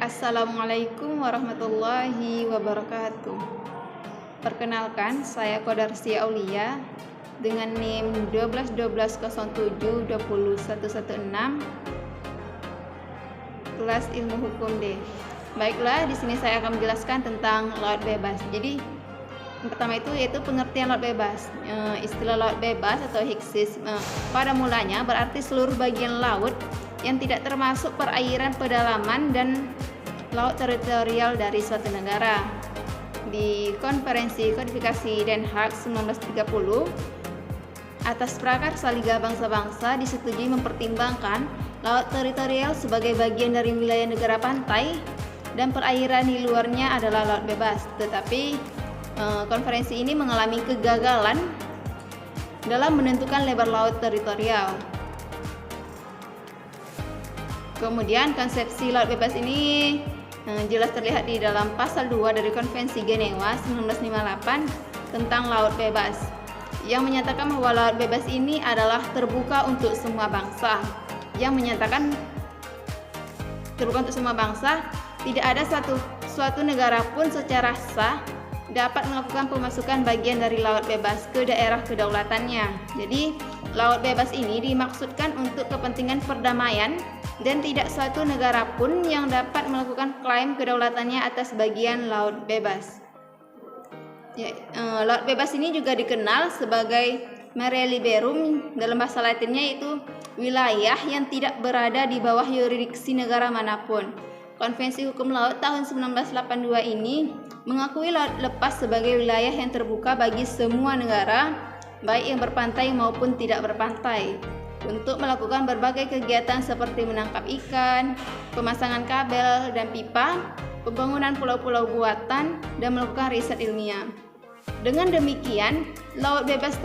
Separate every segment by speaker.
Speaker 1: Assalamualaikum warahmatullahi wabarakatuh. Perkenalkan, saya Qadarsi Aulia dengan NIM 121207201116 kelas Ilmu Hukum D. Baiklah, di sini saya akan menjelaskan tentang laut bebas. Jadi, yang pertama itu yaitu pengertian laut bebas. Istilah laut bebas atau hiksis pada mulanya berarti seluruh bagian laut yang tidak termasuk perairan pedalaman dan laut teritorial dari suatu negara. Di Konferensi Kodifikasi Den Haag 1930, atas prakarsa Liga Bangsa-Bangsa disetujui mempertimbangkan laut teritorial sebagai bagian dari wilayah negara pantai dan perairan di luarnya adalah laut bebas. Tetapi konferensi ini mengalami kegagalan dalam menentukan lebar laut teritorial. Kemudian konsepsi laut bebas ini jelas terlihat di dalam pasal 2 dari Konvensi Genewa 1958 tentang laut bebas, yang menyatakan bahwa laut bebas ini adalah terbuka untuk semua bangsa, yang menyatakan terbuka untuk semua bangsa, tidak ada suatu negara pun secara sah dapat melakukan pemasukan bagian dari laut bebas ke daerah kedaulatannya. Jadi, laut bebas ini dimaksudkan untuk kepentingan perdamaian dan tidak suatu negara pun yang dapat melakukan klaim kedaulatannya atas bagian laut bebas. Laut bebas ini juga dikenal sebagai mare liberum, dalam bahasa Latinnya itu wilayah yang tidak berada di bawah yurisdiksi negara manapun. Konvensi Hukum Laut tahun 1982 ini mengakui laut lepas sebagai wilayah yang terbuka bagi semua negara, baik yang berpantai maupun tidak berpantai, untuk melakukan berbagai kegiatan seperti menangkap ikan, pemasangan kabel dan pipa, pembangunan pulau-pulau buatan, dan melakukan riset ilmiah. Dengan demikian, laut bebas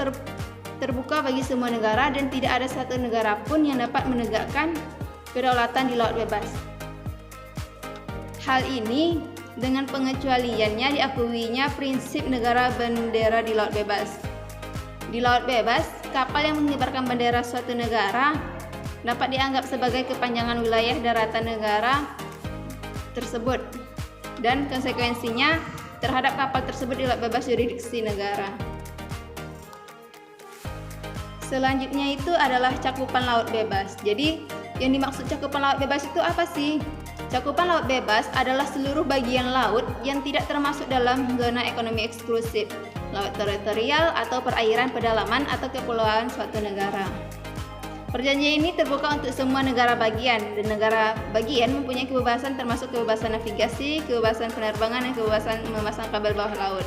Speaker 1: terbuka bagi semua negara dan tidak ada satu negara pun yang dapat menegakkan kedaulatan di laut bebas. Hal ini dengan pengecualiannya diakuinya prinsip negara bendera di laut bebas. Di laut bebas, kapal yang mengibarkan bendera suatu negara dapat dianggap sebagai kepanjangan wilayah daratan negara tersebut, dan konsekuensinya terhadap kapal tersebut di laut bebas yurisdiksi negara. Selanjutnya itu adalah cakupan laut bebas. Jadi, yang dimaksud cakupan laut bebas itu apa sih? Cakupan laut bebas adalah seluruh bagian laut yang tidak termasuk dalam zona ekonomi eksklusif, laut teritorial atau perairan pedalaman atau kepulauan suatu negara. Perjanjian ini terbuka untuk semua negara bagian, dan negara bagian mempunyai kebebasan termasuk kebebasan navigasi, kebebasan penerbangan, dan kebebasan memasang kabel bawah laut.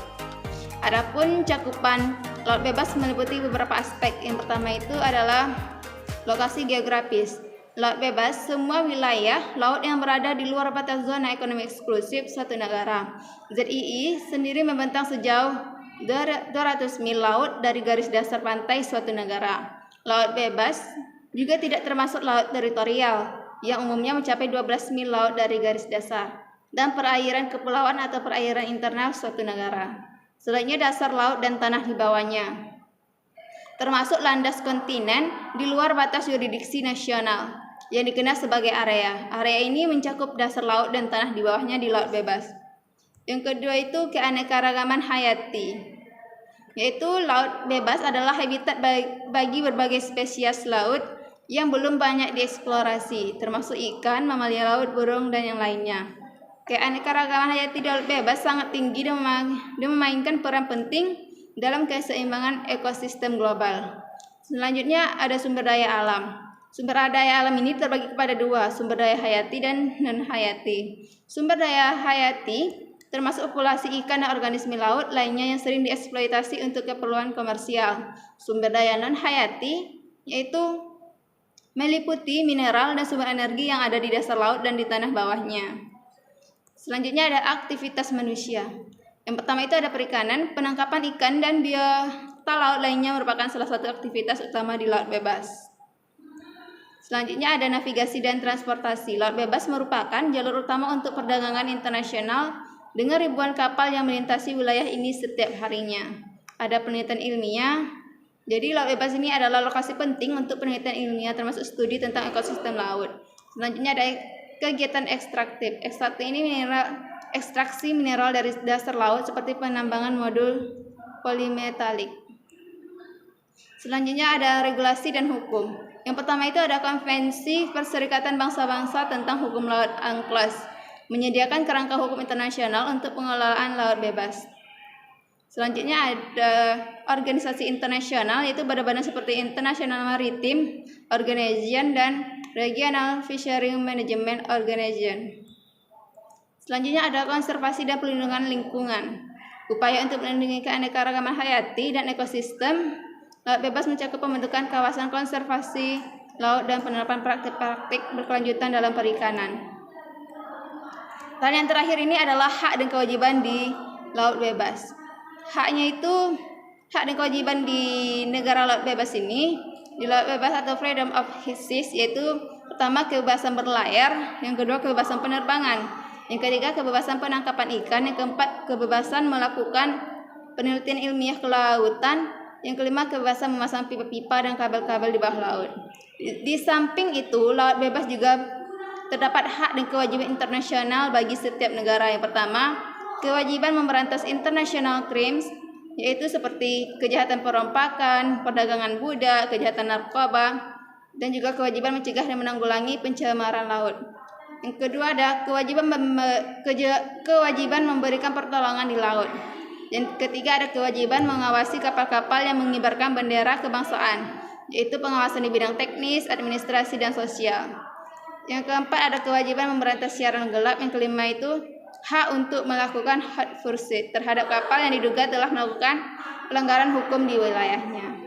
Speaker 1: Adapun cakupan laut bebas meliputi beberapa aspek. Yang pertama itu adalah lokasi geografis. Laut bebas semua wilayah laut yang berada di luar batas zona ekonomi eksklusif suatu negara. ZII sendiri membentang sejauh 200 mil laut dari garis dasar pantai suatu negara. Laut bebas juga tidak termasuk laut teritorial yang umumnya mencapai 12 mil laut dari garis dasar, dan perairan kepulauan atau perairan internal suatu negara. Selainnya dasar laut dan tanah di bawahnya, termasuk landas kontinen di luar batas yurisdiksi nasional yang dikenal sebagai area. Area ini mencakup dasar laut dan tanah di bawahnya di laut bebas. Yang kedua itu keanekaragaman hayati, yaitu laut bebas adalah habitat bagi berbagai spesies laut yang belum banyak dieksplorasi, termasuk ikan, mamalia laut, burung, dan yang lainnya. Keanekaragaman hayati di laut bebas sangat tinggi dan memainkan peran penting dalam keseimbangan ekosistem global. Selanjutnya ada sumber daya alam. Sumber daya alam ini terbagi kepada dua, sumber daya hayati dan non-hayati. Sumber daya hayati termasuk populasi ikan dan organisme laut lainnya yang sering dieksploitasi untuk keperluan komersial. Sumber daya non-hayati yaitu meliputi mineral dan sumber energi yang ada di dasar laut dan di tanah bawahnya. Selanjutnya ada aktivitas manusia. Yang pertama itu ada perikanan, penangkapan ikan dan biota laut lainnya merupakan salah satu aktivitas utama di laut bebas. Selanjutnya ada navigasi dan transportasi. Laut bebas merupakan jalur utama untuk perdagangan internasional dengan ribuan kapal yang melintasi wilayah ini setiap harinya. Ada penelitian ilmiah. Jadi laut bebas ini adalah lokasi penting untuk penelitian ilmiah termasuk studi tentang ekosistem laut. Selanjutnya ada kegiatan ekstraktif. Ekstraktif ini ekstraksi mineral dari dasar laut seperti penambangan modul polimetalik. Selanjutnya ada regulasi dan hukum. Yang pertama itu ada Konvensi Perserikatan Bangsa-Bangsa tentang Hukum Laut UNCLOS, menyediakan kerangka hukum internasional untuk pengelolaan laut bebas. Selanjutnya ada organisasi internasional, yaitu badan-badan seperti International Maritime Organization dan Regional Fishery Management Organization. Selanjutnya ada konservasi dan perlindungan lingkungan. Upaya untuk melindungi keanekaragaman hayati dan ekosistem laut bebas mencakup pembentukan kawasan konservasi laut dan penerapan praktik-praktik berkelanjutan dalam perikanan. Dan yang terakhir ini adalah hak dan kewajiban di laut bebas. Hak dan kewajiban di negara laut bebas ini, di laut bebas atau freedom of seas, yaitu pertama kebebasan berlayar, yang kedua kebebasan penerbangan, yang ketiga kebebasan penangkapan ikan, yang keempat kebebasan melakukan penelitian ilmiah ke lautan, yang kelima kebebasan memasang pipa-pipa dan kabel-kabel di bawah laut. Di samping itu, laut bebas juga terdapat hak dan kewajiban internasional bagi setiap negara. Yang pertama, kewajiban memberantas international crimes, yaitu seperti kejahatan perompakan, perdagangan budak, kejahatan narkoba, dan juga kewajiban mencegah dan menanggulangi pencemaran laut. Yang kedua ada kewajiban memberikan pertolongan di laut. Yang ketiga ada kewajiban mengawasi kapal-kapal yang mengibarkan bendera kebangsaan, yaitu pengawasan di bidang teknis, administrasi, dan sosial. Yang keempat ada kewajiban memberantas siaran gelap. Yang kelima itu hak untuk melakukan hot pursuit terhadap kapal yang diduga telah melakukan pelanggaran hukum di wilayahnya.